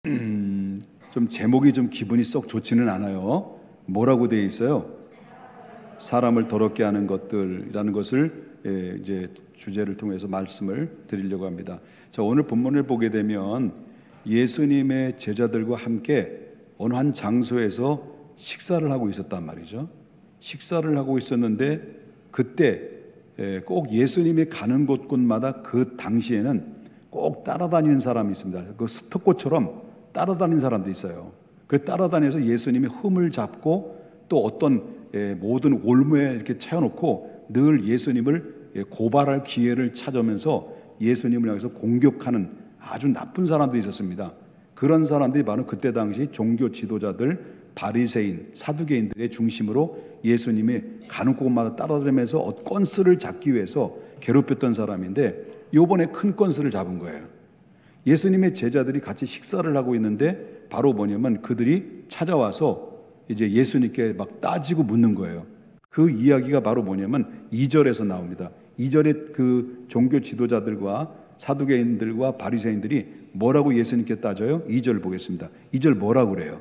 좀 제목이 좀 기분이 썩 좋지는 않아요. 뭐라고 되어 있어요? 사람을 더럽게 하는 것들이라는 것을 이제 주제를 통해서 말씀을 드리려고 합니다. 자, 오늘 본문을 보게 되면 예수님의 제자들과 함께 어느 한 장소에서 식사를 하고 있었단 말이죠. 식사를 하고 있었는데 그때 꼭 예수님이 가는 곳곳마다 그 당시에는 꼭 따라다니는 사람이 있습니다. 그 스토커처럼 따라다니는 사람도 있어요. 그 따라다녀서 예수님이 흠을 잡고 또 어떤 모든 올무에 이렇게 채워놓고 늘 예수님을 고발할 기회를 찾으면서 예수님을 향해서 공격하는 아주 나쁜 사람들이 있었습니다. 그런 사람들이 바로 그때 당시 종교 지도자들, 바리새인, 사두개인들의 중심으로 예수님이 가는 곳마다 따라다니면서 건수를 잡기 위해서 괴롭혔던 사람인데 요번에 큰 건수를 잡은 거예요. 예수님의 제자들이 같이 식사를 하고 있는데 바로 뭐냐면 그들이 찾아와서 이제 예수님께 막 따지고 묻는 거예요. 그 이야기가 바로 뭐냐면 2절에서 나옵니다. 2절에 그 종교 지도자들과 사두개인들과 바리새인들이 뭐라고 예수님께 따져요? 2절 보겠습니다. 2절 뭐라고 그래요?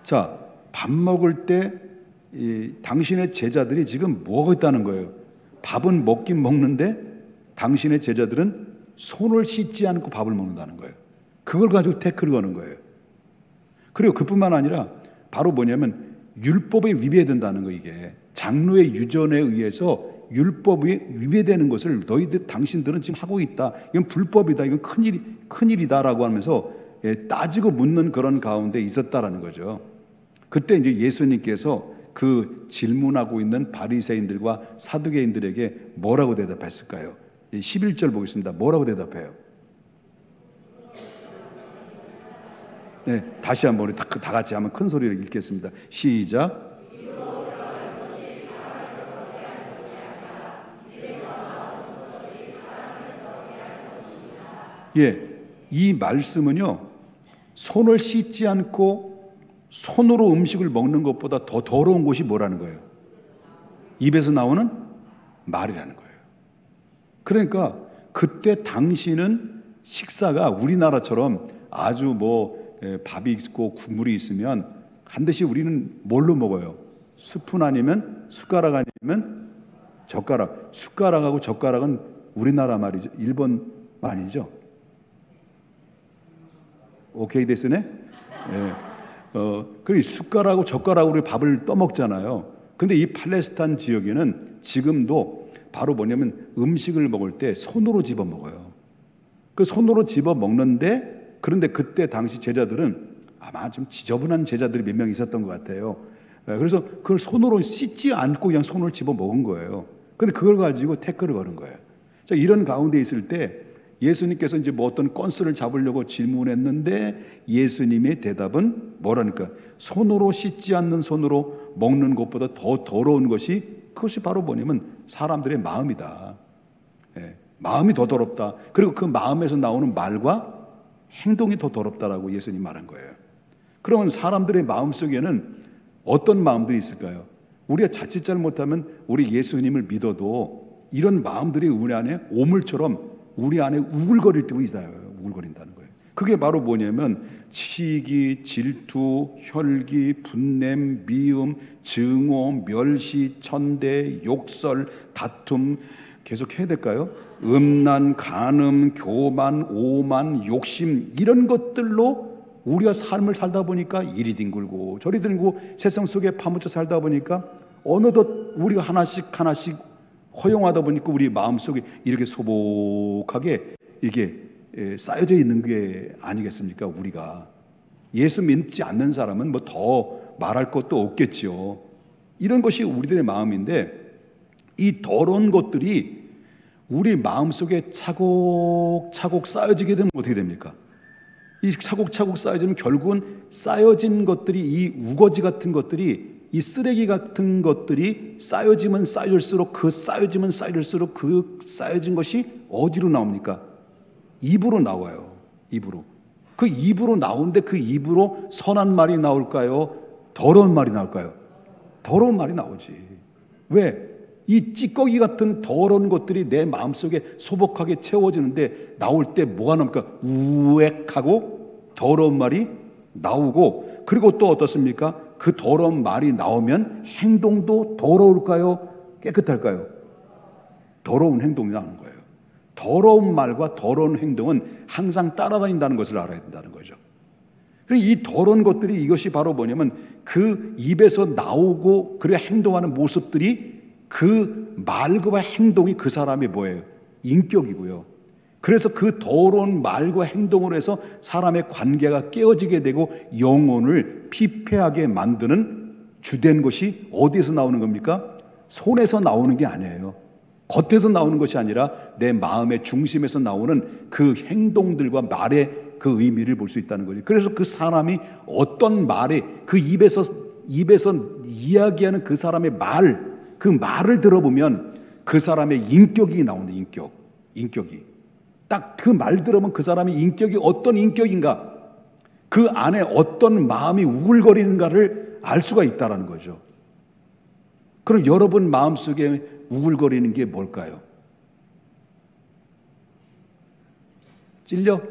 자, 밥 먹을 때 당신의 제자들이 지금 뭐 하고 있다는 거예요? 밥은 먹긴 먹는데 당신의 제자들은 손을 씻지 않고 밥을 먹는다는 거예요. 그걸 가지고 태클을 거는 거예요. 그리고 그뿐만 아니라 바로 뭐냐면 율법에 위배된다는 거. 이게 장로의 유전에 의해서 율법이 위배되는 것을 너희들 당신들은 지금 하고 있다. 이건 불법이다. 이건 큰일이다라고 하면서 따지고 묻는 그런 가운데 있었다라는 거죠. 그때 이제 예수님께서 그 질문하고 있는 바리새인들과 사두개인들에게 뭐라고 대답했을까요? 11절 보겠습니다. 뭐라고 대답해요? 네, 다시 한번 우리 다 같이 한번 큰 소리로 읽겠습니다. 시작. 예, 이 말씀은요, 손을 씻지 않고 손으로 음식을 먹는 것보다 더 더러운 것이 뭐라는 거예요? 입에서 나오는 말이라는 거예요. 그러니까 그때 당시는 식사가 우리나라처럼 아주 뭐 밥이 있고 국물이 있으면 반드시 우리는 뭘로 먹어요? 스푼 아니면 숟가락 아니면 젓가락. 숟가락하고 젓가락은 우리나라 말이죠. 일본 말 아니죠? 오케이 됐으네? 예. 그리고 숟가락하고 젓가락으로 밥을 떠먹잖아요. 근데 이 팔레스타인 지역에는 지금도 바로 뭐냐면 음식을 먹을 때 손으로 집어 먹어요. 그 손으로 집어 먹는데 그런데 그때 당시 제자들은 아마 좀 지저분한 제자들이 몇 명 있었던 것 같아요. 그래서 그걸 손으로 씻지 않고 그냥 손을 집어 먹은 거예요. 근데 그걸 가지고 태클을 거는 거예요. 자, 이런 가운데 있을 때 예수님께서 이제 뭐 어떤 건수를 잡으려고 질문했는데 예수님의 대답은 뭐라니까? 손으로 씻지 않는 손으로 먹는 것보다 더 더러운 것이 그것이 바로 뭐냐면 사람들의 마음이다. 예, 마음이 더 더럽다. 그리고 그 마음에서 나오는 말과 행동이 더 더럽다라고 예수님 말한 거예요. 그러면 사람들의 마음 속에는 어떤 마음들이 있을까요? 우리가 자칫 잘못하면 우리 예수님을 믿어도 이런 마음들이 우리 안에 오물처럼 우리 안에 우글거릴 때가 있어요. 우글거린다는 거예요. 그게 바로 뭐냐면 시기, 질투, 혈기, 분냄, 미움, 증오, 멸시, 천대, 욕설, 다툼 계속 해야 될까요? 음란, 간음, 교만, 오만, 욕심 이런 것들로 우리가 삶을 살다 보니까 이리 뒹굴고 저리 뒹굴고 세상 속에 파묻혀 살다 보니까 어느덧 우리가 하나씩 허용하다 보니까 우리 마음속에 이렇게 소복하게 이게 쌓여져 있는 게 아니겠습니까? 우리가 예수 믿지 않는 사람은 뭐 더 말할 것도 없겠지요. 이런 것이 우리들의 마음인데 이 더러운 것들이 우리 마음속에 차곡차곡 쌓여지게 되면 어떻게 됩니까? 이 차곡차곡 쌓여지면 결국은 쌓여진 것들이 이 우거지 같은 것들이 이 쓰레기 같은 것들이 쌓여지면 쌓일수록 그 쌓여진 것이 어디로 나옵니까? 입으로 나와요. 입으로. 그 입으로 나오는데 그 입으로 선한 말이 나올까요? 더러운 말이 나올까요? 더러운 말이 나오지. 왜? 이 찌꺼기 같은 더러운 것들이 내 마음속에 소복하게 채워지는데 나올 때 뭐가 나옵니까? 우액하고 더러운 말이 나오고, 그리고 또 어떻습니까? 그 더러운 말이 나오면 행동도 더러울까요? 깨끗할까요? 더러운 행동이 나오는 거예요. 더러운 말과 더러운 행동은 항상 따라다닌다는 것을 알아야 된다는 거죠. 이 더러운 것들이, 이것이 바로 뭐냐면 그 입에서 나오고 그래 행동하는 모습들이, 그 말과 행동이 그 사람의 뭐예요? 인격이고요. 그래서 그 더러운 말과 행동으로 해서 사람의 관계가 깨어지게 되고 영혼을 피폐하게 만드는 주된 것이 어디에서 나오는 겁니까? 손에서 나오는 게 아니에요. 겉에서 나오는 것이 아니라 내 마음의 중심에서 나오는 그 행동들과 말의 그 의미를 볼 수 있다는 거죠. 그래서 그 사람이 어떤 말에, 그 입에서 이야기하는 그 사람의 말, 그 말을 들어보면 그 사람의 인격이 나오는 인격이. 딱 그 말 들으면 그 사람의 인격이 어떤 인격인가, 그 안에 어떤 마음이 우글거리는가를 알 수가 있다는 거죠. 그럼 여러분 마음속에 우글거리는 게 뭘까요? 찔려?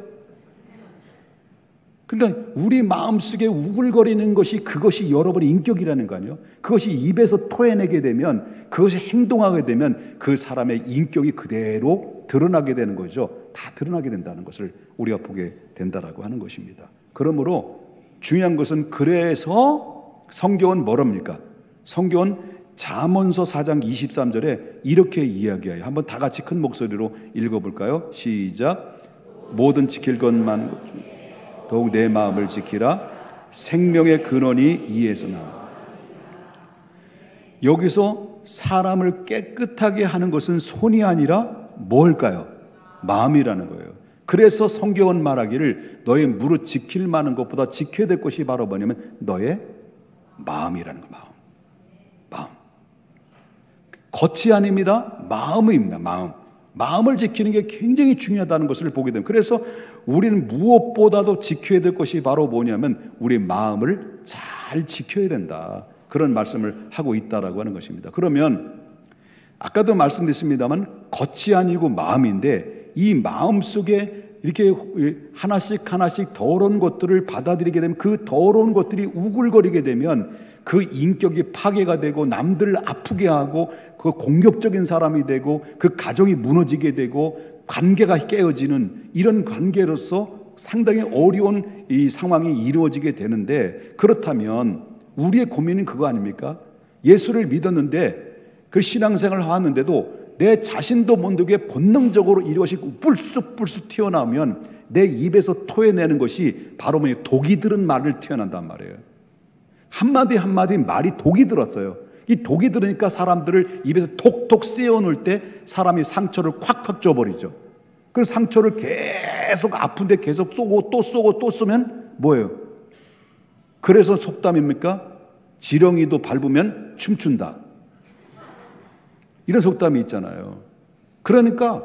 그러니까 우리 마음속에 우글거리는 것이, 그것이 여러분의 인격이라는 거 아니에요? 그것이 입에서 토해내게 되면, 그것이 행동하게 되면 그 사람의 인격이 그대로 드러나게 되는 거죠. 다 드러나게 된다는 것을 우리가 보게 된다라고 하는 것입니다. 그러므로 중요한 것은, 그래서 성경은 뭐랍니까? 성경은 잠언서 4장 23절에 이렇게 이야기해요. 한번 다 같이 큰 목소리로 읽어볼까요? 시작. 모든 지킬 것만 더욱 내 마음을 지키라. 생명의 근원이 이에서 나온다. 여기서 사람을 깨끗하게 하는 것은 손이 아니라 뭘까요? 마음이라는 거예요. 그래서 성경은 말하기를 너의 무릇 지킬 만한 것보다 지켜야 될 것이 바로 뭐냐면 너의 마음이라는 거예요. 마음. 겉이 아닙니다. 마음입니다. 마음을 지키는 게 굉장히 중요하다는 것을 보게 됩니다. 그래서 우리는 무엇보다도 지켜야 될 것이 바로 뭐냐면 우리 마음을 잘 지켜야 된다. 그런 말씀을 하고 있다라고 하는 것입니다. 그러면 아까도 말씀드렸습니다만 겉이 아니고 마음인데, 이 마음 속에 이렇게 하나씩 더러운 것들을 받아들이게 되면, 그 더러운 것들이 우글거리게 되면 그 인격이 파괴가 되고 남들을 아프게 하고 그 공격적인 사람이 되고 그 가정이 무너지게 되고 관계가 깨어지는 이런 관계로서 상당히 어려운 이 상황이 이루어지게 되는데, 그렇다면 우리의 고민은 그거 아닙니까? 예수를 믿었는데 그 신앙생활을 하는데도 내 자신도 모르게 본능적으로 이것이 불쑥불쑥 튀어나오면 내 입에서 토해내는 것이 바로 뭐냐, 독이 들은 말을 튀어난단 말이에요. 한마디 한마디 말이 독이 들었어요. 이 독이 들으니까 사람들을 입에서 톡톡 씌워놓을 때 사람이 상처를 콱콱 줘버리죠. 그 상처를 계속 아픈데 계속 쏘고 또 쏘고 또 쏘면 뭐예요? 그래서 속담입니까? 지렁이도 밟으면 춤춘다. 이런 속담이 있잖아요. 그러니까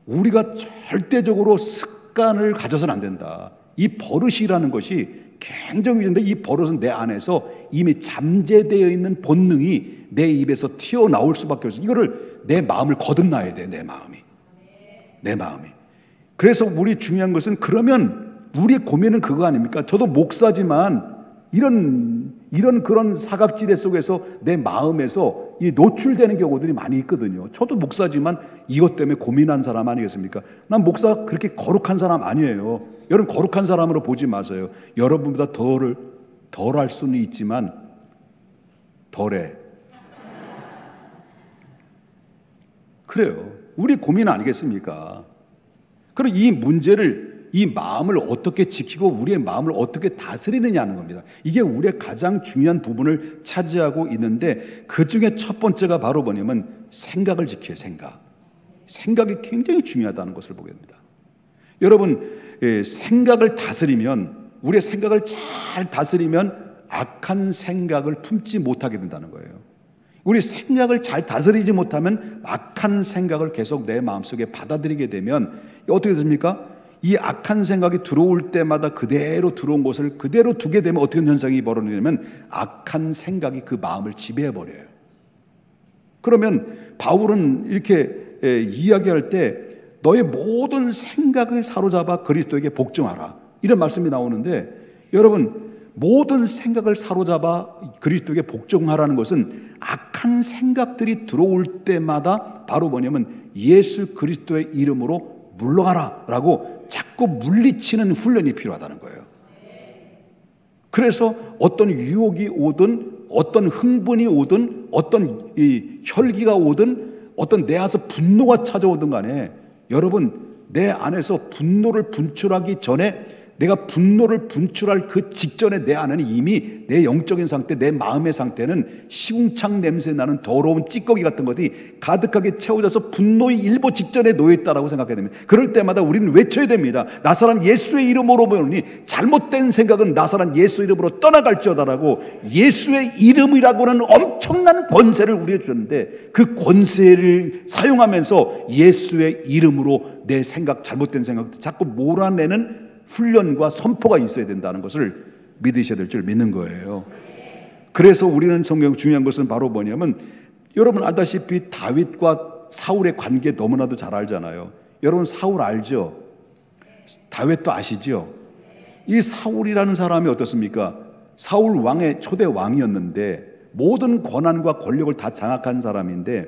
우리가 절대적으로 습관을 가져서는 안 된다. 이 버릇이라는 것이 굉장히 위험한데, 이 버릇은 내 안에서 이미 잠재되어 있는 본능이 내 입에서 튀어나올 수밖에 없어요. 이거를 내 마음을 거듭나야 돼. 내 마음이. 그래서 우리 중요한 것은, 그러면 우리의 고민은 그거 아닙니까? 저도 목사지만 이런 그런 사각지대 속에서 내 마음에서 이 노출되는 경우들이 많이 있거든요. 저도 목사지만 이것 때문에 고민한 사람 아니겠습니까? 난 목사 그렇게 거룩한 사람 아니에요. 여러분 거룩한 사람으로 보지 마세요. 여러분보다 덜 할 수는 있지만 덜해. 그래요. 우리 고민 아니겠습니까? 그리고 이 문제를, 이 마음을 어떻게 지키고 우리의 마음을 어떻게 다스리느냐는 겁니다. 이게 우리의 가장 중요한 부분을 차지하고 있는데, 그 중에 첫 번째가 바로 뭐냐면 생각을 지켜요. 생각이 굉장히 중요하다는 것을 보게 됩니다. 여러분, 생각을 다스리면, 우리의 생각을 잘 다스리면 악한 생각을 품지 못하게 된다는 거예요. 우리 생각을 잘 다스리지 못하면 악한 생각을 계속 내 마음속에 받아들이게 되면 어떻게 됩니까? 이 악한 생각이 들어올 때마다 그대로 들어온 것을 그대로 두게 되면 어떤 현상이 벌어지냐면 악한 생각이 그 마음을 지배해버려요. 그러면 바울은 이렇게 이야기할 때 너의 모든 생각을 사로잡아 그리스도에게 복종하라, 이런 말씀이 나오는데, 여러분, 모든 생각을 사로잡아 그리스도에게 복종하라는 것은 악한 생각들이 들어올 때마다 바로 뭐냐면 예수 그리스도의 이름으로 물러가라 라고 자꾸 물리치는 훈련이 필요하다는 거예요. 그래서 어떤 유혹이 오든, 어떤 흥분이 오든, 어떤 이 혈기가 오든, 어떤 내 안에서 분노가 찾아오든 간에, 여러분, 내 안에서 분노를 분출하기 전에, 내가 분노를 분출할 그 직전에 내 안에는 이미 내 영적인 상태, 내 마음의 상태는 시궁창 냄새 나는 더러운 찌꺼기 같은 것이 가득하게 채워져서 분노의 일보 직전에 놓여있다라고 생각해야 됩니다. 그럴 때마다 우리는 외쳐야 됩니다. 나사란 예수의 이름으로 보니 잘못된 생각은 나사란 예수 이름으로 떠나갈지어다라고, 예수의 이름이라고는 엄청난 권세를 우리에게 주셨는데 그 권세를 사용하면서 예수의 이름으로 내 생각, 잘못된 생각 자꾸 몰아내는 훈련과 선포가 있어야 된다는 것을 믿으셔야 될 줄 믿는 거예요. 그래서 우리는 성경 중요한 것은 바로 뭐냐면, 여러분 알다시피 다윗과 사울의 관계 너무나도 잘 알잖아요. 여러분 사울 알죠? 다윗도 아시죠? 이 사울이라는 사람이 어떻습니까? 사울 왕의 초대 왕이었는데 모든 권한과 권력을 다 장악한 사람인데,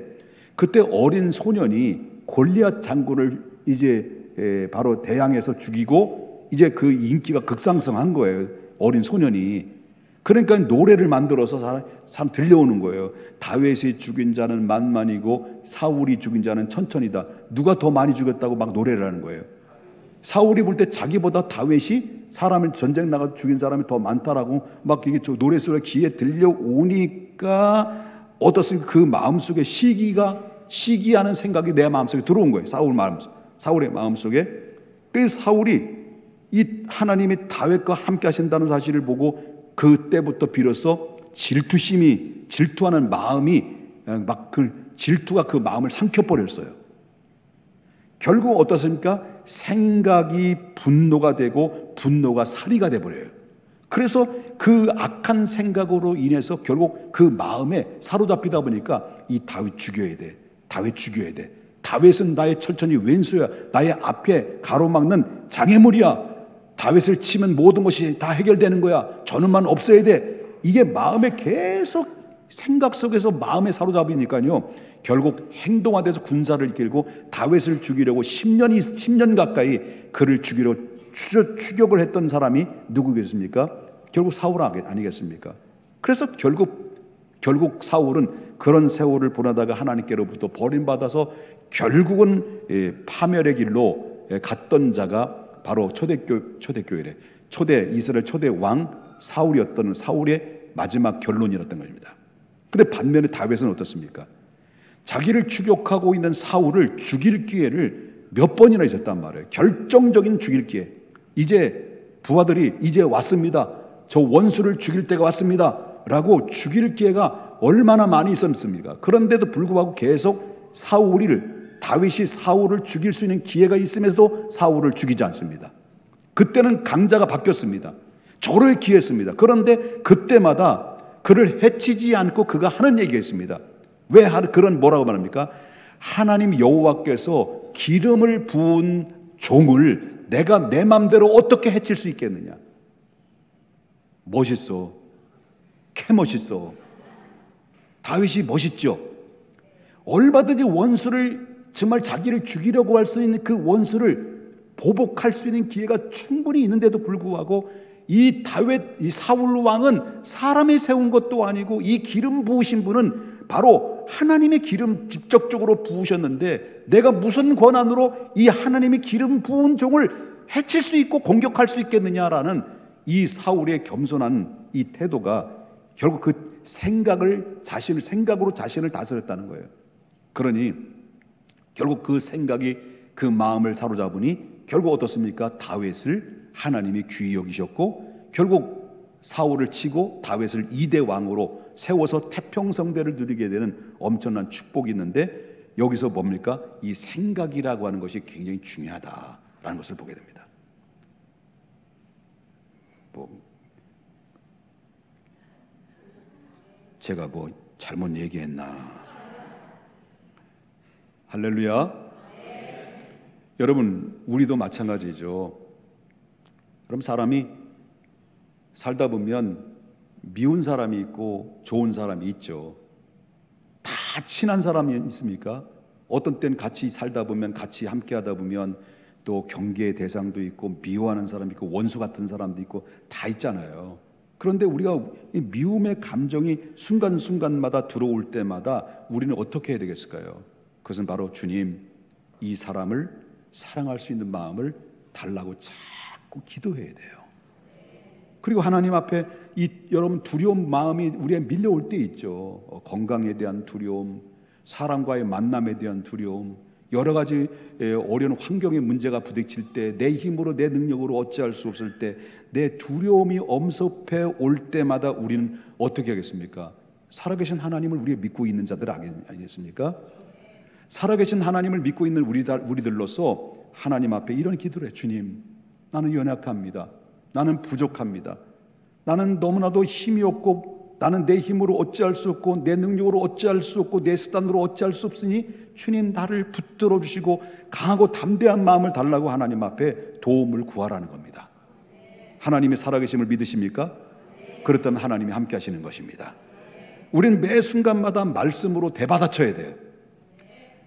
그때 어린 소년이 골리앗 장군을 이제 바로 대항해서 죽이고 이제 그 인기가 극상승한 거예요. 어린 소년이. 그러니까 노래를 만들어서 사람 들려오는 거예요. 다윗이 죽인 자는 만만이고 사울이 죽인 자는 천천이다. 누가 더 많이 죽였다고 막 노래를 하는 거예요. 사울이 볼 때 자기보다 다윗이 사람을 전쟁 나가서 죽인 사람이 더 많다라고 막 이게 노래소리가 귀에 들려오니까 어떻습니까? 그 마음속에 시기하는 생각이 내 마음속에 들어온 거예요. 사울의 마음속에. 그래서 사울이 이 하나님이 다윗과 함께 하신다는 사실을 보고 그때부터 비로소 질투하는 마음이 막 그 질투가 그 마음을 삼켜버렸어요. 결국 어떻습니까? 생각이 분노가 되고 분노가 살이가 돼버려요. 그래서 그 악한 생각으로 인해서 결국 그 마음에 사로잡히다 보니까 이 다윗 죽여야 돼. 다윗은 나의 철천이 왼수야. 나의 앞에 가로막는 장애물이야. 다윗을 치면 모든 것이 다 해결되는 거야. 저놈만 없어야 돼. 이게 마음에 계속 생각 속에서 마음에 사로잡히니까요, 결국 행동화돼서 군사를 이끌고 다윗을 죽이려고 10년 가까이 그를 죽이려 추격을 했던 사람이 누구겠습니까? 결국 사울 아니겠습니까? 그래서 결국 사울은 그런 세월을 보내다가 하나님께로부터 버림받아서 결국은 파멸의 길로 갔던 자가 바로 이스라엘 초대 왕 사울이었던, 사울의 마지막 결론이었던 것입니다. 근데 반면에 다윗은 어떻습니까? 자기를 추격하고 있는 사울을 죽일 기회를 몇 번이나 있었단 말이에요. 결정적인 죽일 기회. 이제 부하들이 이제 왔습니다. 저 원수를 죽일 때가 왔습니다. 라고 죽일 기회가 얼마나 많이 있었습니까? 그런데도 불구하고 계속 다윗이 사울을 죽일 수 있는 기회가 있음에도 사울을 죽이지 않습니다. 그때는 강자가 바뀌었습니다. 저를 기했습니다. 그런데 그때마다 그를 해치지 않고 그가 하는 얘기가 있습니다. 왜 그런 뭐라고 말합니까? 하나님 여호와께서 기름을 부은 종을 내가 내 맘대로 어떻게 해칠 수 있겠느냐. 멋있어. 멋있어. 다윗이 멋있죠. 얼마든지 원수를, 정말 자기를 죽이려고 할 수 있는 그 원수를 보복할 수 있는 기회가 충분히 있는데도 불구하고 이 사울 왕은 사람이 세운 것도 아니고 이 기름 부으신 분은 바로 하나님의 기름 직접적으로 부으셨는데 내가 무슨 권한으로 이 하나님의 기름 부은 종을 해칠 수 있고 공격할 수 있겠느냐라는 이 사울의 겸손한 이 태도가 결국 그 생각으로 자신을 다스렸다는 거예요. 그러니 결국 그 생각이 그 마음을 사로잡으니 결국 어떻습니까? 다윗을 하나님이 귀히 여기셨고 결국 사울을 치고 다윗을 2대 왕으로 세워서 태평성대를 누리게 되는 엄청난 축복이 있는데, 여기서 뭡니까? 이 생각이라고 하는 것이 굉장히 중요하다라는 것을 보게 됩니다. 제가 잘못 얘기했나? 할렐루야. 여러분, 우리도 마찬가지죠. 그럼 사람이 살다 보면 미운 사람이 있고 좋은 사람이 있죠. 다 친한 사람이 있습니까? 어떤 때는 같이 살다 보면, 같이 함께 하다 보면 또 경계의 대상도 있고 미워하는 사람이 있고 원수 같은 사람도 있고 다 있잖아요. 그런데 우리가 이 미움의 감정이 순간순간마다 들어올 때마다 우리는 어떻게 해야 되겠을까요? 그것은 바로 주님, 이 사람을 사랑할 수 있는 마음을 달라고 자꾸 기도해야 돼요. 그리고 하나님 앞에 여러분 두려운 마음이 우리에 밀려올 때 있죠. 건강에 대한 두려움, 사람과의 만남에 대한 두려움, 여러 가지 어려운 환경의 문제가 부딪힐 때, 내 힘으로 내 능력으로 어찌할 수 없을 때, 내 두려움이 엄습해 올 때마다 우리는 어떻게 하겠습니까? 살아계신 하나님을 우리가 믿고 있는 자들 아니겠습니까? 살아계신 하나님을 믿고 있는 우리들로서 하나님 앞에 이런 기도를 해. 주님, 나는 연약합니다. 나는 부족합니다. 나는 너무나도 힘이 없고, 나는 내 힘으로 어찌할 수 없고, 내 능력으로 어찌할 수 없고, 내 수단으로 어찌할 수 없으니 주님 나를 붙들어 주시고 강하고 담대한 마음을 달라고 하나님 앞에 도움을 구하라는 겁니다. 하나님의 살아계심을 믿으십니까? 그렇다면 하나님이 함께 하시는 것입니다. 우리는 매 순간마다 말씀으로 대받아쳐야 돼요.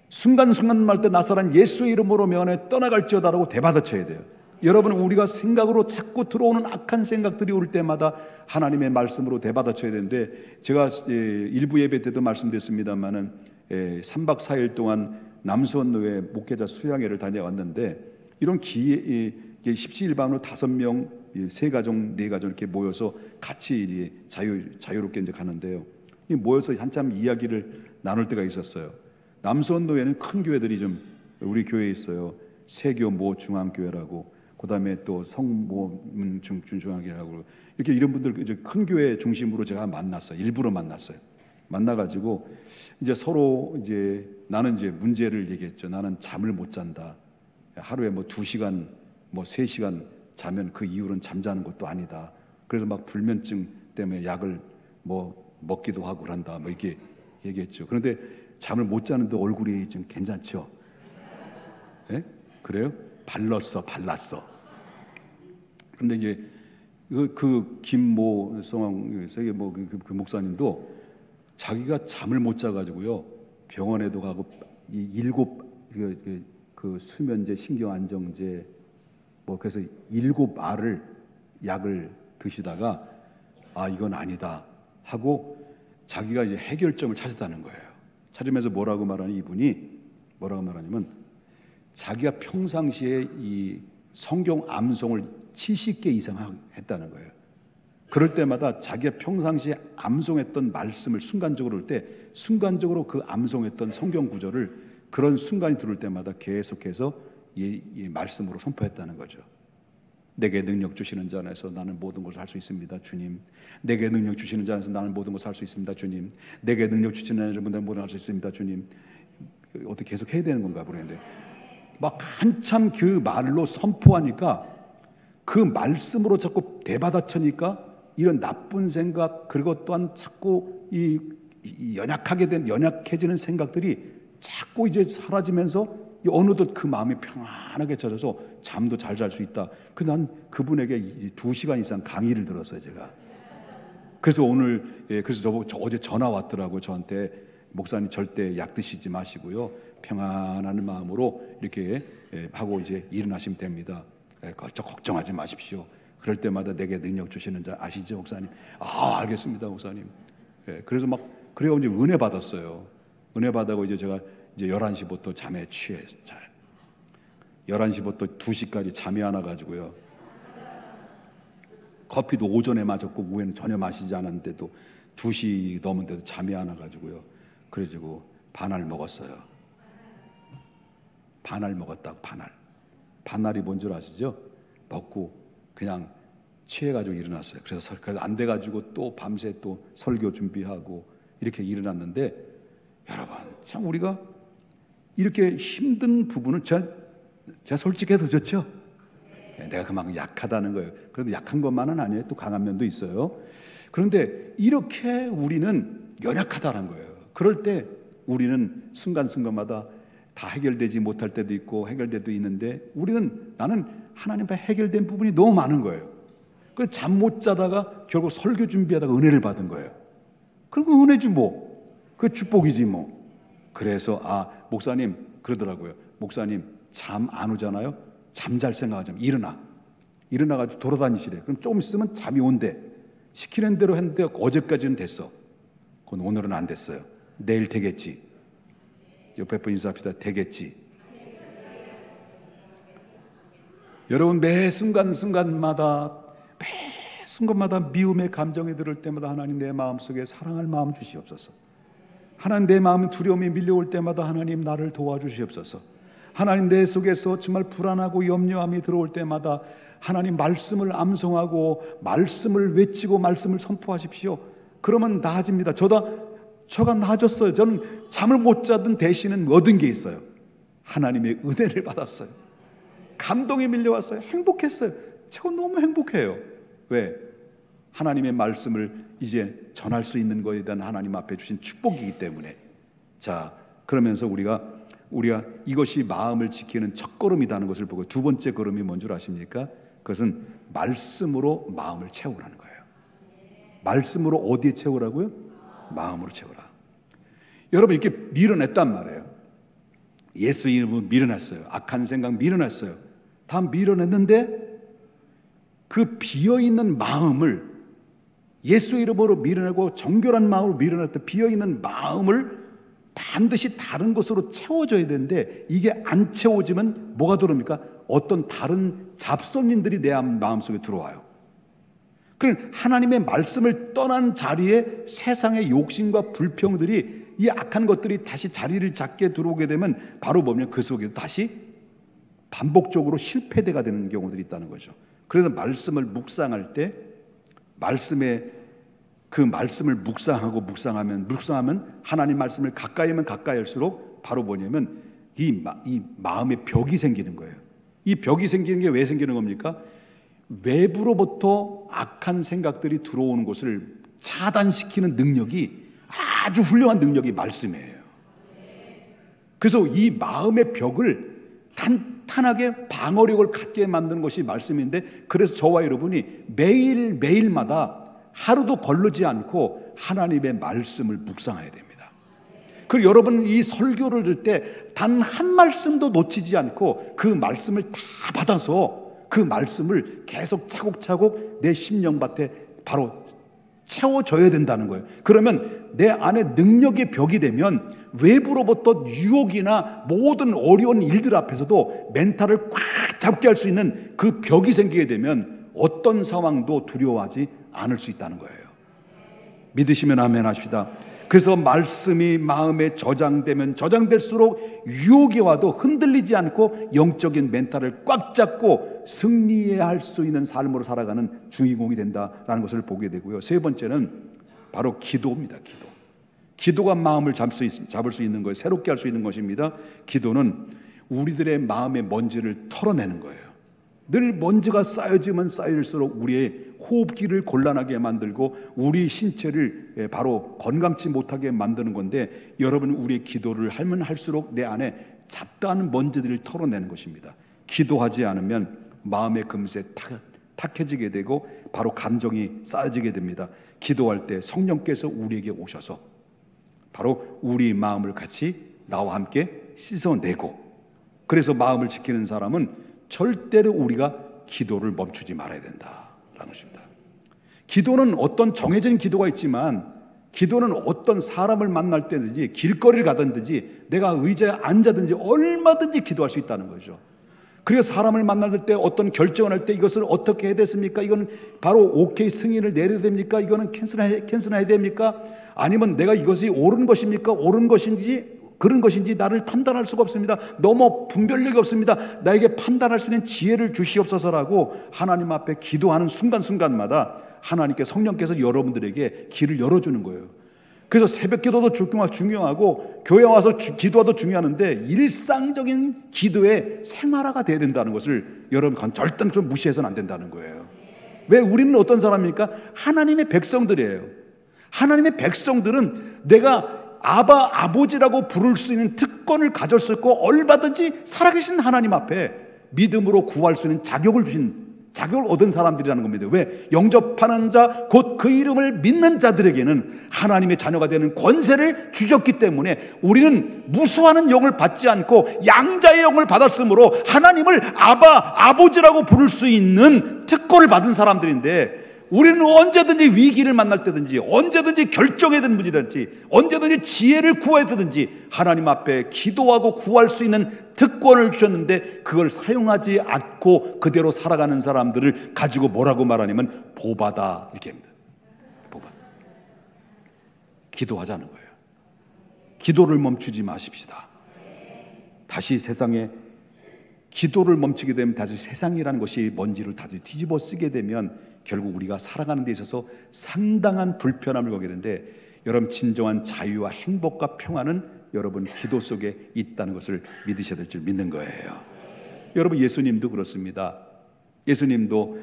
순간순간마다 나사란 예수의 이름으로 명하여 떠나갈지어다라고 대받아쳐야 돼요. 여러분, 우리가 생각으로 자꾸 들어오는 악한 생각들이 올 때마다 하나님의 말씀으로 대받아쳐야 되는데, 제가 일부 예배 때도 말씀드렸습니다마는 3박 4일 동안 남수원로회 목회자 수양회를 다녀왔는데, 이런 기회 십시일반으로 5명, 3가정, 4가정 이렇게 모여서 같이 자유롭게 이제 가는데요. 모여서 한참 이야기를 나눌 때가 있었어요. 남수원로회는 큰 교회들이 좀 우리 교회에 있어요. 세교 모 중앙교회라고, 그다음에 또 성모 중앙교회라고, 이렇게 이런 분들 이제 큰 교회 중심으로 제가 만났어요. 일부러 만났어요. 만나가지고 이제 서로 이제 나는 이제 문제를 얘기했죠. 나는 잠을 못 잔다. 하루에 뭐 2시간, 뭐 3시간 자면 그 이후로는 잠자는 것도 아니다. 그래서 막 불면증 때문에 약을 뭐 먹기도 하고 그런다. 뭐 이렇게 얘기했죠. 그런데 잠을 못 자는데 얼굴이 좀 괜찮죠? 예? 그래요? 발랐어. 그런데 이제 그 김모 성황 세계 그 목사님도 자기가 잠을 못 자가지고요, 병원에도 가고 이 7 그 수면제, 신경 안정제, 뭐 그래서 7알을 약을 드시다가 아 이건 아니다 하고 자기가 이제 해결점을 찾았다는 거예요. 찾으면서 뭐라고 말하냐면 자기가 평상시에 이 성경 암송을 70개 이상 했다는 거예요. 그럴 때마다 자기가 평상시에 암송했던 말씀을 순간적으로 그 암송했던 성경 구절을 그런 순간이 들어올 때마다 계속해서 이 말씀으로 선포했다는 거죠. 내게 능력 주시는 자 안에서 나는 모든 것을 할 수 있습니다, 주님. 내게 능력 주시는 자 안에서 나는 모든 것을 할 수 있습니다, 주님. 내게 능력 주시는 자 안에서 모든 것을 할 수 있습니다, 주님. 어떻게 계속 해야 되는 건가 모르겠는데 막 한참 그 말로 선포하니까, 그 말씀으로 자꾸 대받아치니까 이런 나쁜 생각, 그리고 또한 자꾸 이 연약해지는 생각들이 자꾸 이제 사라지면서 어느덧 그 마음이 평안하게 젖어서 잠도 잘 잘 수 있다. 그래서 난 그분에게 2시간 이상 강의를 들었어요, 제가. 그래서 그래서 저 어제 전화 왔더라고요, 저한테. 목사님 절대 약 드시지 마시고요, 평안한 마음으로 이렇게 하고 이제 일어나시면 됩니다. 걱정하지 마십시오. 그럴 때마다 내게 능력 주시는 자 아시죠, 목사님? 아, 알겠습니다, 목사님. 그래서 막 그래가 이제 은혜 받았어요. 은혜 받아고 이제 제가 이제 11시부터 잠에 취해. 11시부터 2시까지 잠이 안 와가지고요. 커피도 오전에 마셨고 오후에는 전혀 마시지 않았는데도 2시 넘은데도 잠이 안 와가지고요. 그래가지고 반알 먹었어요. 반알 먹었다고, 반알이 뭔 줄 아시죠? 먹고 그냥 취해가지고 일어났어요. 그래서 안 돼가지고 또 밤새 또 설교 준비하고 이렇게 일어났는데, 여러분 참 우리가 이렇게 힘든 부분은 제가 솔직해서 좋죠? 내가 그만큼 약하다는 거예요. 그래도 약한 것만은 아니에요. 또 강한 면도 있어요. 그런데 이렇게 우리는 연약하다는 거예요. 그럴 때 우리는 순간순간마다 다 해결되지 못할 때도 있고 해결될 때도 있는데 나는 하나님 앞에 해결된 부분이 너무 많은 거예요. 그 잠 못 자다가 결국 설교 준비하다가 은혜를 받은 거예요. 그럼 그 은혜지 뭐. 그 축복이지 뭐. 그래서 목사님 그러더라고요. 목사님 잠 안 오잖아요. 잠잘 생각하자면 일어나가지고 돌아다니시래. 그럼 조금 있으면 잠이 온대. 시키는 대로 했는데 어제까지는 됐어. 그건 오늘은 안 됐어요. 내일 되겠지. 옆에 분 인사합시다. 되겠지. 여러분 매 순간순간마다 미움의 감정이 들을 때마다 하나님 내 마음속에 사랑할 마음 주시옵소서. 하나님 내 마음의 두려움이 밀려올 때마다 하나님 나를 도와주시옵소서. 하나님 내 속에서 정말 불안하고 염려함이 들어올 때마다 하나님 말씀을 암송하고 말씀을 외치고 말씀을 선포하십시오. 그러면 나아집니다. 저가 나아졌어요. 저는 잠을 못 자던 대신은 얻은 게 있어요. 하나님의 은혜를 받았어요. 감동이 밀려왔어요. 행복했어요. 제가 너무 행복해요. 왜? 하나님의 말씀을 이제 전할 수 있는 것에 대한 하나님 앞에 주신 축복이기 때문에. 자, 그러면서 우리가 이것이 마음을 지키는 첫 걸음이라는 것을 보고 두 번째 걸음이 뭔 줄 아십니까? 그것은 말씀으로 마음을 채우라는 거예요. 말씀으로 어디에 채우라고요? 마음으로 채우라. 여러분 이렇게 밀어냈단 말이에요. 예수 이름으로 밀어냈어요. 악한 생각 밀어냈어요. 다 밀어냈는데 그 비어있는 마음을 예수 이름으로 밀어내고 정결한 마음으로 밀어냈던 비어있는 마음을 반드시 다른 것으로 채워줘야 되는데 이게 안 채워지면 뭐가 들어옵니까? 어떤 다른 잡손님들이 내 마음속에 들어와요. 그럼 하나님의 말씀을 떠난 자리에 세상의 욕심과 불평들이 이 악한 것들이 다시 자리를 잡게 들어오게 되면 바로 보면 그 속에서 다시 반복적으로 실패대가 되는 경우들이 있다는 거죠. 그래서 말씀을 묵상할 때 그 말씀을 묵상하면 하나님 말씀을 가까이 하면 가까이 할수록 바로 뭐냐면 이 마음의 벽이 생기는 거예요. 이 벽이 생기는 게 왜 생기는 겁니까? 외부로부터 악한 생각들이 들어오는 것을 차단시키는 능력이 아주 훌륭한 능력이 말씀이에요. 그래서 이 마음의 벽을 탄탄하게 방어력을 갖게 만드는 것이 말씀인데 그래서 저와 여러분이 매일마다 하루도 걸르지 않고 하나님의 말씀을 묵상해야 됩니다. 그리고 여러분 이 설교를 들을 때 단 한 말씀도 놓치지 않고 그 말씀을 다 받아서 그 말씀을 계속 차곡차곡 내 심령밭에 바로 채워줘야 된다는 거예요. 그러면 내 안에 능력의 벽이 되면 외부로부터 유혹이나 모든 어려운 일들 앞에서도 멘탈을 꽉 잡게 할 수 있는 그 벽이 생기게 되면 어떤 상황도 두려워하지 않을 수 있다는 거예요. 믿으시면 아멘 하십시다. 그래서 말씀이 마음에 저장되면 저장될수록 유혹이 와도 흔들리지 않고 영적인 멘탈을 꽉 잡고 승리해야 할 수 있는 삶으로 살아가는 주인공이 된다라는 것을 보게 되고요. 세 번째는 바로 기도입니다. 기도가 마음을 잡을 수 있는 거예요. 새롭게 할 수 있는 것입니다. 기도는 우리들의 마음의 먼지를 털어내는 거예요. 늘 먼지가 쌓여지면 쌓일수록 우리의 호흡기를 곤란하게 만들고 우리 신체를 바로 건강치 못하게 만드는 건데 여러분 우리의 기도를 하면 할수록 내 안에 잡다한 먼지들을 털어내는 것입니다. 기도하지 않으면 마음의 금세 탁해지게 되고 바로 감정이 쌓여지게 됩니다. 기도할 때 성령께서 우리에게 오셔서 바로 우리 마음을 같이 나와 함께 씻어내고 그래서 마음을 지키는 사람은 절대로 우리가 기도를 멈추지 말아야 된다라는 것입니다. 기도는 어떤 정해진 기도가 있지만 기도는 어떤 사람을 만날 때든지 길거리를 가든지 내가 의자에 앉아든지 얼마든지 기도할 수 있다는 거죠. 그래서 사람을 만날 때 어떤 결정을 할 때 이것을 어떻게 해야 됐습니까? 이건 바로 오케이 승인을 내려야 됩니까? 이거는 캔슬해야 됩니까? 아니면 내가 이것이 옳은 것입니까? 옳은 것인지 그런 것인지 나를 판단할 수가 없습니다. 너무 분별력이 없습니다. 나에게 판단할 수 있는 지혜를 주시옵소서라고 하나님 앞에 기도하는 순간순간마다 하나님께 성령께서 여러분들에게 길을 열어주는 거예요. 그래서 새벽 기도도 중요하고 교회 와서 기도도 중요한데 일상적인 기도의 생활화가 돼야 된다는 것을 여러분 절대 좀 무시해서는 안 된다는 거예요. 왜? 우리는 어떤 사람입니까? 하나님의 백성들이에요. 하나님의 백성들은 내가 아바 아버지라고 부를 수 있는 특권을 가졌었고 얼마든지 살아계신 하나님 앞에 믿음으로 구할 수 있는 자격을 얻은 사람들이라는 겁니다. 왜? 영접하는 자, 곧 그 이름을 믿는 자들에게는 하나님의 자녀가 되는 권세를 주셨기 때문에 우리는 무수하는 영을 받지 않고 양자의 영을 받았으므로 하나님을 아버지라고 부를 수 있는 특권을 받은 사람들인데, 우리는 언제든지 위기를 만날 때든지, 언제든지 결정해야 되는 문제든지, 언제든지 지혜를 구해야 되든지 하나님 앞에 기도하고 구할 수 있는 특권을 주셨는데, 그걸 사용하지 않고 그대로 살아가는 사람들을 가지고 뭐라고 말하냐면 보바다, 이렇게 합니다. 보바다. 기도하자는 거예요. 기도를 멈추지 마십시다. 다시 세상에 기도를 멈추게 되면 다시 세상이라는 것이 뭔지를 다시 뒤집어 쓰게 되면 결국 우리가 살아가는 데 있어서 상당한 불편함을 겪게 되는데, 여러분 진정한 자유와 행복과 평안은 여러분 기도 속에 있다는 것을 믿으셔야 될 줄 믿는 거예요. 여러분 예수님도 그렇습니다. 예수님도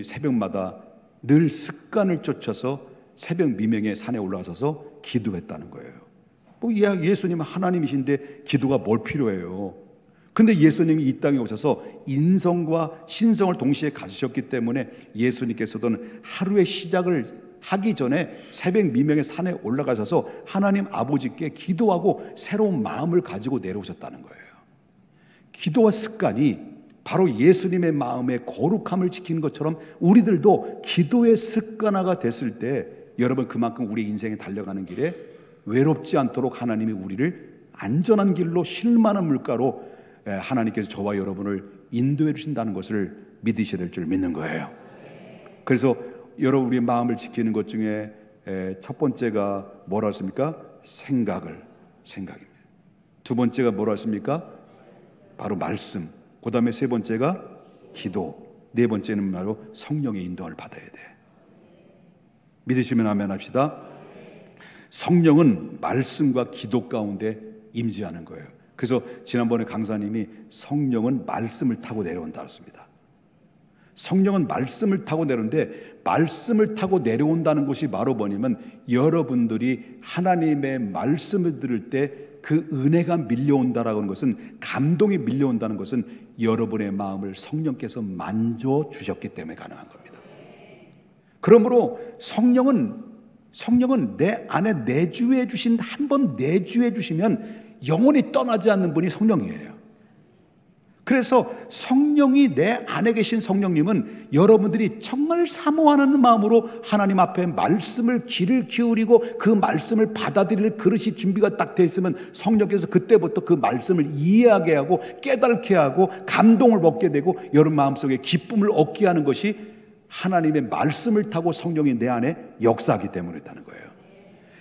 새벽마다 늘 습관을 쫓아서 새벽 미명에 산에 올라가서 기도했다는 거예요. 예수님은 하나님이신데 기도가 뭘 필요해요? 근데 예수님이 이 땅에 오셔서 인성과 신성을 동시에 가지셨기 때문에 예수님께서는 하루의 시작을 하기 전에 새벽 미명의 산에 올라가셔서 하나님 아버지께 기도하고 새로운 마음을 가지고 내려오셨다는 거예요. 기도와 습관이 바로 예수님의 마음의 거룩함을 지키는 것처럼 우리들도 기도의 습관화가 됐을 때, 여러분 그만큼 우리 인생에 달려가는 길에 외롭지 않도록 하나님이 우리를 안전한 길로 쉴만한 물가로 하나님께서 저와 여러분을 인도해 주신다는 것을 믿으셔야 될 줄 믿는 거예요. 그래서 여러분 우리의 마음을 지키는 것 중에 첫 번째가 뭐라 했습니까? 생각입니다. 두 번째가 뭐라 했습니까? 바로 말씀. 그 다음에 세 번째가 기도. 네 번째는 바로 성령의 인도를 받아야 돼. 믿으시면 아멘 합시다. 성령은 말씀과 기도 가운데 임재하는 거예요. 그래서 지난번에 강사님이 성령은 말씀을 타고 내려온다 했습니다. 성령은 말씀을 타고 내려오는데, 말씀을 타고 내려온다는 것이 바로 뭐냐면, 여러분들이 하나님의 말씀을 들을 때 그 은혜가 밀려온다라는 는 것은, 감동이 밀려온다는 것은 여러분의 마음을 성령께서 만져주셨기 때문에 가능한 겁니다. 그러므로 성령은 내 안에 내주해 주신, 한번 내주해 주시면 영원히 떠나지 않는 분이 성령이에요. 그래서 성령이 내 안에 계신 성령님은 여러분들이 정말 사모하는 마음으로 하나님 앞에 말씀을 귀를 기울이고 그 말씀을 받아들일 그릇이 준비가 딱 돼 있으면, 성령께서 그때부터 그 말씀을 이해하게 하고 깨닫게 하고 감동을 먹게 되고 여러분 마음속에 기쁨을 얻게 하는 것이 하나님의 말씀을 타고 성령이 내 안에 역사하기 때문에 있다는 거예요.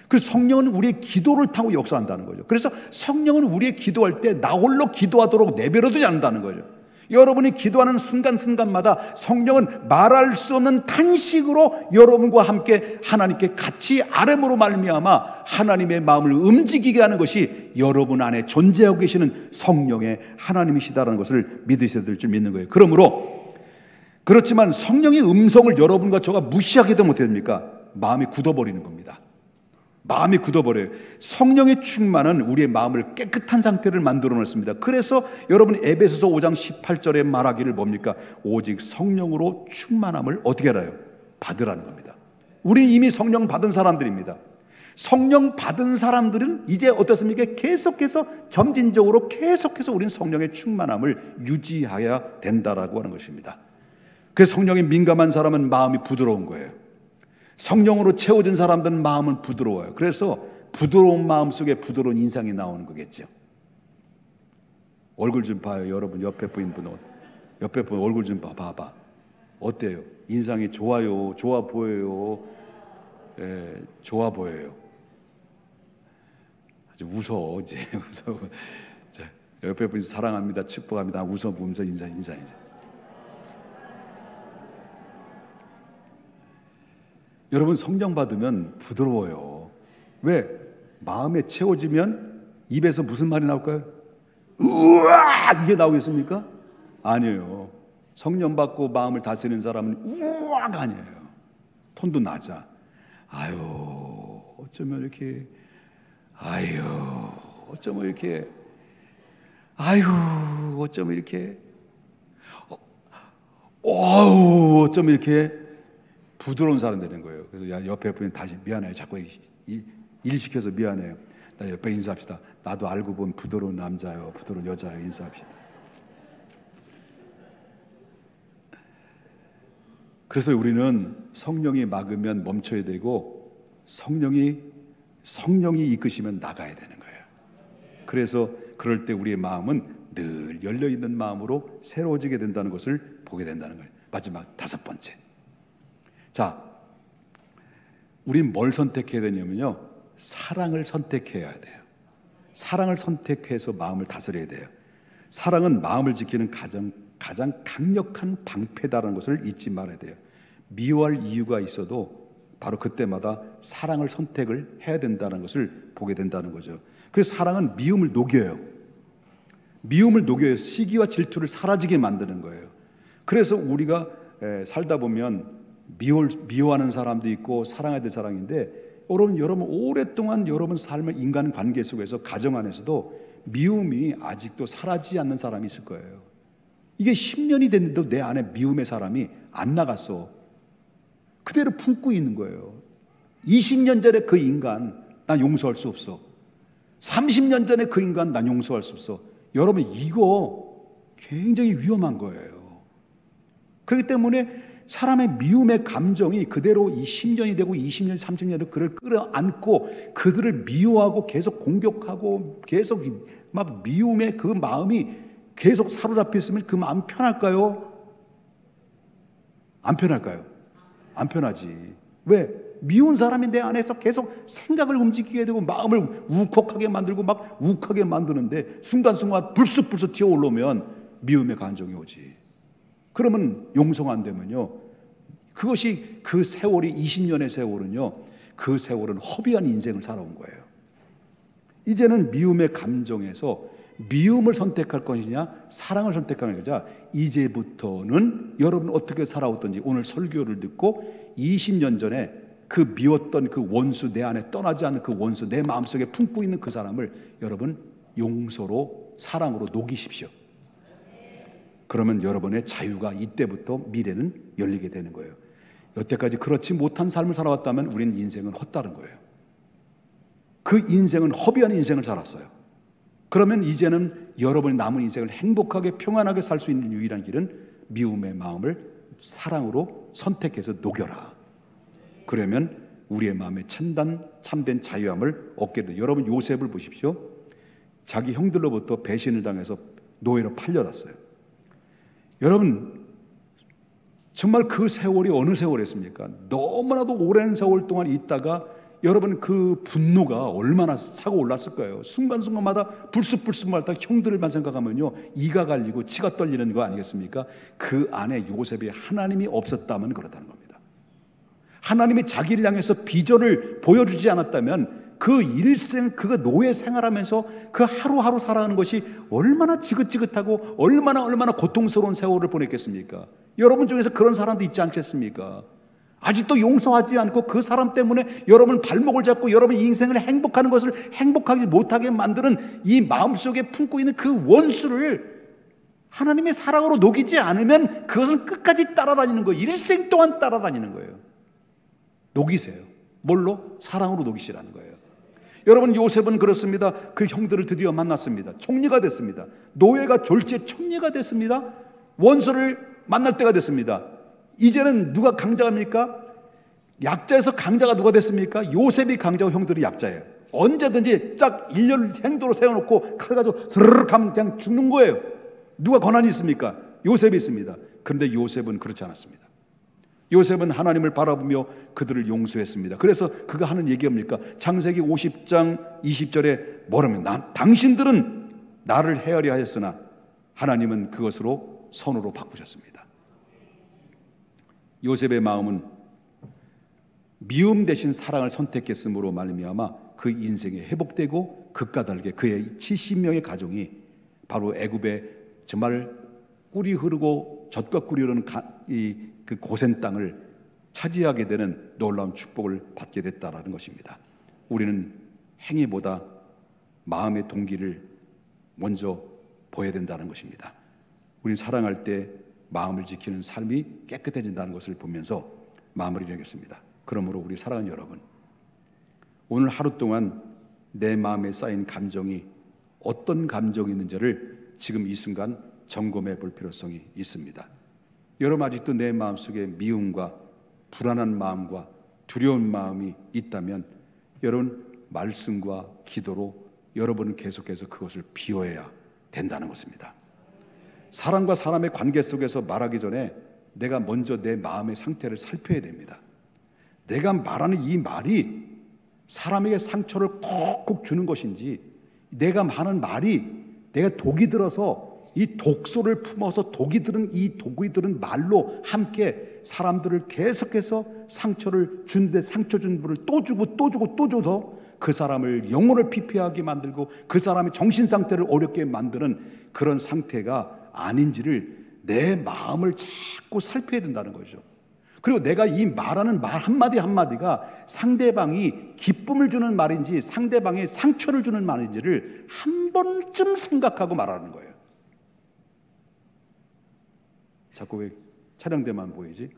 그 성령은 우리의 기도를 타고 역사한다는 거죠. 그래서 성령은 우리의 기도할 때 나 홀로 기도하도록 내버려두지 않는다는 거죠. 여러분이 기도하는 순간순간마다 성령은 말할 수 없는 탄식으로 여러분과 함께 하나님께 같이 아뢰므로 말미암아 하나님의 마음을 움직이게 하는 것이 여러분 안에 존재하고 계시는 성령의 하나님이시다라는 것을 믿으셔야 될 줄 믿는 거예요. 그렇지만 성령의 음성을 여러분과 저가 무시하게 되면 어떻게 됩니까? 마음이 굳어버리는 겁니다. 마음이 굳어버려요. 성령의 충만은 우리의 마음을 깨끗한 상태를 만들어 놓습니다. 그래서 여러분 에베소서 5장 18절에 말하기를 뭡니까? 오직 성령으로 충만함을 어떻게 알아요? 받으라는 겁니다. 우리는 이미 성령 받은 사람들입니다. 성령 받은 사람들은 이제 어떻습니까? 계속해서 점진적으로 계속해서 우리는 성령의 충만함을 유지해야 된다라고 하는 것입니다. 그래서 성령에 민감한 사람은 마음이 부드러운 거예요. 성령으로 채워진 사람들은 마음은 부드러워요. 그래서 부드러운 마음 속에 부드러운 인상이 나오는 거겠죠. 얼굴 좀 봐요. 여러분 옆에 분 얼굴 좀 봐봐. 어때요? 인상이 좋아요? 좋아 보여요? 좋아 보여요. 아주 웃어 이제 웃어. 자, 옆에 분 사랑합니다. 축복합니다. 웃어 보면서 인사이죠. 여러분 성령 받으면 부드러워요. 왜? 마음에 채워지면 입에서 무슨 말이 나올까요? 우와! 이게 나오겠습니까? 아니에요. 성령 받고 마음을 다스리는 사람은 우와가 아니에요. 톤도 낮아. 아유, 어쩌면 이렇게 아유, 어쩌면 이렇게, 아유, 어쩌면 이렇게, 어쩌면 이렇게 부드러운 사람 되는 거예요. 그래서 옆에 분이 다시 미안해요. 자꾸 일 시켜서 미안해요. 나 옆에 인사합시다. 나도 알고 보면 부드러운 남자요, 부드러운 여자요. 인사합시다. 그래서 우리는 성령이 막으면 멈춰야 되고 성령이 이끄시면 나가야 되는 거예요. 그래서 그럴 때 우리의 마음은 늘 열려있는 마음으로 새로워지게 된다는 것을 보게 된다는 거예요. 마지막 5번째. 자, 우린 뭘 선택해야 되냐면요, 사랑을 선택해야 돼요. 사랑을 선택해서 마음을 다스려야 돼요. 사랑은 마음을 지키는 가장 강력한 방패다라는 것을 잊지 말아야 돼요. 미워할 이유가 있어도 바로 그때마다 사랑을 선택을 해야 된다는 것을 보게 된다는 거죠. 그래서 사랑은 미움을 녹여요. 미움을 녹여요. 시기와 질투를 사라지게 만드는 거예요. 그래서 우리가 살다 보면 미워하는 사람도 있고 사랑해야 될 사람인데, 여러분 오랫동안 여러분 삶의 인간관계 속에서, 가정 안에서도 미움이 아직도 사라지지 않는 사람이 있을 거예요. 이게 10년이 됐는데도 내 안에 미움의 사람이 안 나갔어. 그대로 품고 있는 거예요. 20년 전에 그 인간 난 용서할 수 없어. 30년 전에 그 인간 난 용서할 수 없어. 여러분, 이거 굉장히 위험한 거예요. 그렇기 때문에 사람의 미움의 감정이 그대로 이 10년이 되고 20년, 30년을 그를 끌어안고 그들을 미워하고 계속 공격하고 계속 막 미움의 그 마음이 계속 사로잡혀 있으면 그 마음 편할까요? 안 편할까요? 안 편하지. 왜? 미운 사람이 내 안에서 계속 생각을 움직이게 되고 마음을 울컥하게 만들고 막 욱하게 만드는데 순간순간 불쑥불쑥 튀어 올라오면 미움의 감정이 오지. 그러면 용서가 안 되면요, 그것이 그 세월이 20년의 세월은요, 그 세월은 허비한 인생을 살아온 거예요. 이제는 미움의 감정에서 미움을 선택할 것이냐 사랑을 선택할 것이냐, 이제부터는 여러분 어떻게 살아왔던지 오늘 설교를 듣고 20년 전에 그 미웠던 그 원수, 내 안에 떠나지 않는 그 원수, 내 마음속에 품고 있는 그 사람을 여러분 용서로, 사랑으로 녹이십시오. 그러면 여러분의 자유가 이때부터 미래는 열리게 되는 거예요. 여태까지 그렇지 못한 삶을 살아왔다면 우리는 인생은 헛다른 거예요. 그 인생은 허비한 인생을 살았어요. 그러면 이제는 여러분의 남은 인생을 행복하게 평안하게 살 수 있는 유일한 길은 미움의 마음을 사랑으로 선택해서 녹여라. 그러면 우리의 마음에 참된 자유함을 얻게 돼요. 여러분, 요셉을 보십시오. 자기 형들로부터 배신을 당해서 노예로 팔려났어요. 여러분, 정말 그 세월이 어느 세월이었습니까? 너무나도 오랜 세월 동안 있다가 여러분 그 분노가 얼마나 차고 올랐을 거예요. 순간순간마다 불쑥불쑥마다 형들만 생각하면요, 이가 갈리고 치가 떨리는 거 아니겠습니까? 그 안에 요셉이 하나님이 없었다면 그렇다는 겁니다. 하나님이 자기를 향해서 비전을 보여주지 않았다면 그 일생, 그 노예 생활하면서 그 하루하루 살아가는 것이 얼마나 지긋지긋하고 얼마나 고통스러운 세월을 보냈겠습니까? 여러분 중에서 그런 사람도 있지 않겠습니까? 아직도 용서하지 않고 그 사람 때문에 여러분 발목을 잡고 여러분 인생을 행복하는 것을 행복하지 못하게 만드는 이 마음속에 품고 있는 그 원수를 하나님의 사랑으로 녹이지 않으면 그것을 끝까지 따라다니는 거예요. 일생 동안 따라다니는 거예요. 녹이세요. 뭘로? 사랑으로 녹이시라는 거예요. 여러분, 요셉은 그렇습니다. 그 형들을 드디어 만났습니다. 총리가 됐습니다. 노예가 졸지에 총리가 됐습니다. 원수를 만날 때가 됐습니다. 이제는 누가 강자입니까? 약자에서 강자가 누가 됐습니까? 요셉이 강자고 형들이 약자예요. 언제든지 짝 일렬 행도로 세워놓고 칼 가지고 스르륵 하면 그냥 죽는 거예요. 누가 권한이 있습니까? 요셉이 있습니다. 그런데 요셉은 그렇지 않았습니다. 요셉은 하나님을 바라보며 그들을 용서했습니다. 그래서 그가 하는 얘기 뭡니까? 창세기 50장 20절에 뭐라면, 당신들은 나를 헤아려 하였으나 하나님은 그것으로 선으로 바꾸셨습니다. 요셉의 마음은 미움 대신 사랑을 선택했으므로 말미암아 그 인생이 회복되고 극과 다르게 그의 70명의 가정이 바로 애굽의 정말 꿀이 흐르고 젖과 꿀이 흐르는 그 고센 땅을 차지하게 되는 놀라운 축복을 받게 됐다라는 것입니다. 우리는 행위보다 마음의 동기를 먼저 보여야 된다는 것입니다. 우리는 사랑할 때 마음을 지키는 삶이 깨끗해진다는 것을 보면서 마무리를 하겠습니다. 그러므로 우리 사랑하는 여러분, 오늘 하루 동안 내 마음에 쌓인 감정이 어떤 감정이 있는지를 지금 이 순간 점검해 볼 필요성이 있습니다. 여러분 아직도 내 마음속에 미움과 불안한 마음과 두려운 마음이 있다면 여러분 말씀과 기도로 여러분은 계속해서 그것을 비워야 된다는 것입니다. 사람과 사람의 관계 속에서 말하기 전에 내가 먼저 내 마음의 상태를 살펴야 됩니다. 내가 말하는 이 말이 사람에게 상처를 콕콕 주는 것인지, 내가 하는 말이 내가 독이 들어서 이 독소를 품어서 독이 들은 말로 함께 사람들을 계속해서 상처를 주는데 상처 준 분을 또 주고 또 주고 또 줘서 그 사람을 영혼을 피폐하게 만들고 그 사람의 정신 상태를 어렵게 만드는 그런 상태가 아닌지를 내 마음을 자꾸 살펴야 된다는 거죠. 그리고 내가 이 말하는 말 한마디 한마디가 상대방이 기쁨을 주는 말인지 상대방에 상처를 주는 말인지를 한 번쯤 생각하고 말하는 거예요. 자꾸 왜 촬영대만 보이지?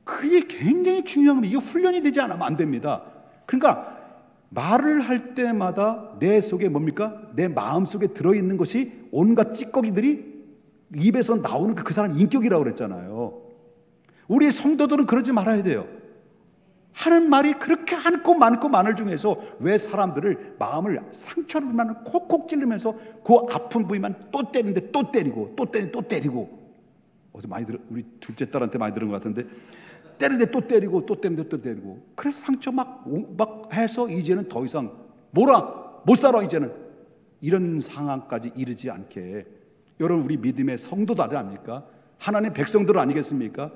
그게 굉장히 중요한 겁니다. 이게 훈련이 되지 않으면 안 됩니다. 그러니까 말을 할 때마다 내 속에 뭡니까? 내 마음 속에 들어있는 것이 온갖 찌꺼기들이 입에서 나오는 그 사람 인격이라고 그랬잖아요. 우리 성도들은 그러지 말아야 돼요. 하는 말이 그렇게 많고 많을 중에서 왜 사람들을 마음을 상처를 만 콕콕 찌르면서 그 아픈 부위만 또 때리는데 또 때리고 또 때리고 어디서 많이 들어, 우리 둘째 딸한테 많이 들은 것 같은데 때리는데 또 때리고 또 때리는데 또 때리고 그래서 상처 막 해서 이제는 더 이상 못 살아 이제는 이런 상황까지 이르지 않게 여러분 우리 믿음의 성도들 아닙니까? 하나님 백성들 아니겠습니까?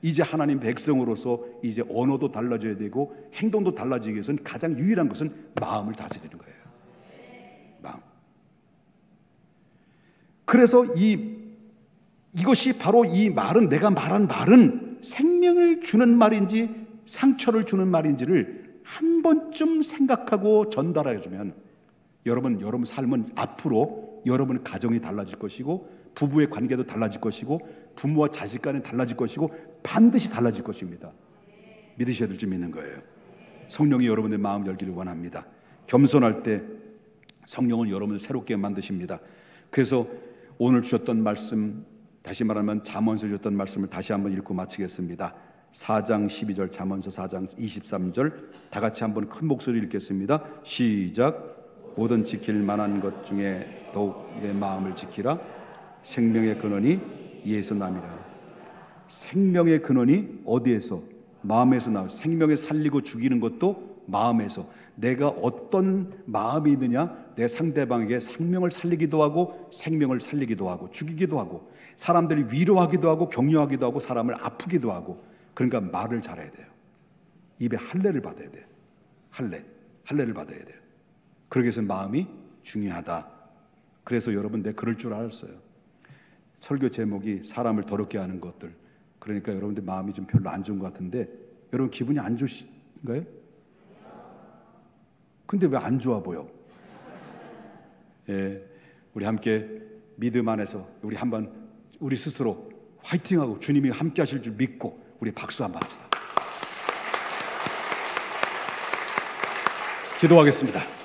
이제 하나님 백성으로서 이제 언어도 달라져야 되고 행동도 달라지기 위해서는 가장 유일한 것은 마음을 다스리는 거예요. 마음. 그래서 이것이 바로 이 말은 내가 말한 말은 생명을 주는 말인지 상처를 주는 말인지를 한 번쯤 생각하고 전달해 주면 여러분 삶은 앞으로 여러분 가정이 달라질 것이고 부부의 관계도 달라질 것이고 부모와 자식 간에 달라질 것이고 반드시 달라질 것입니다. 믿으셔야 될 줄 믿는 거예요. 성령이 여러분의 마음 열기를 원합니다. 겸손할 때 성령은 여러분을 새롭게 만드십니다. 그래서 오늘 주셨던 말씀, 다시 말하면 잠언서 주셨던 말씀을 다시 한번 읽고 마치겠습니다. 4장 12절 잠언서 4장 23절 다 같이 한번 큰 목소리 읽겠습니다. 시작. 모든 지킬 만한 것 중에 더욱 내 마음을 지키라. 생명의 근원이 이에서 남이라. 생명의 근원이 어디에서? 마음에서 나와. 생명을 살리고 죽이는 것도 마음에서. 내가 어떤 마음이 있느냐, 내 상대방에게 생명을 살리기도 하고 생명을 살리기도 하고 죽이기도 하고 사람들이 위로하기도 하고 격려하기도 하고 사람을 아프기도 하고. 그러니까 말을 잘해야 돼요. 입에 할례를 받아야 돼요. 할례를 받아야 돼요. 그러기 위해서 마음이 중요하다. 그래서 여러분 내가 그럴 줄 알았어요. 설교 제목이 사람을 더럽게 하는 것들. 그러니까 여러분들 마음이 좀 별로 안 좋은 것 같은데 여러분 기분이 안 좋으신가요? 근데 왜 안 좋아 보여? 예, 우리 함께 믿음 안에서 우리 한번 우리 스스로 화이팅하고 주님이 함께 하실 줄 믿고 우리 박수 한번 합시다. 기도하겠습니다.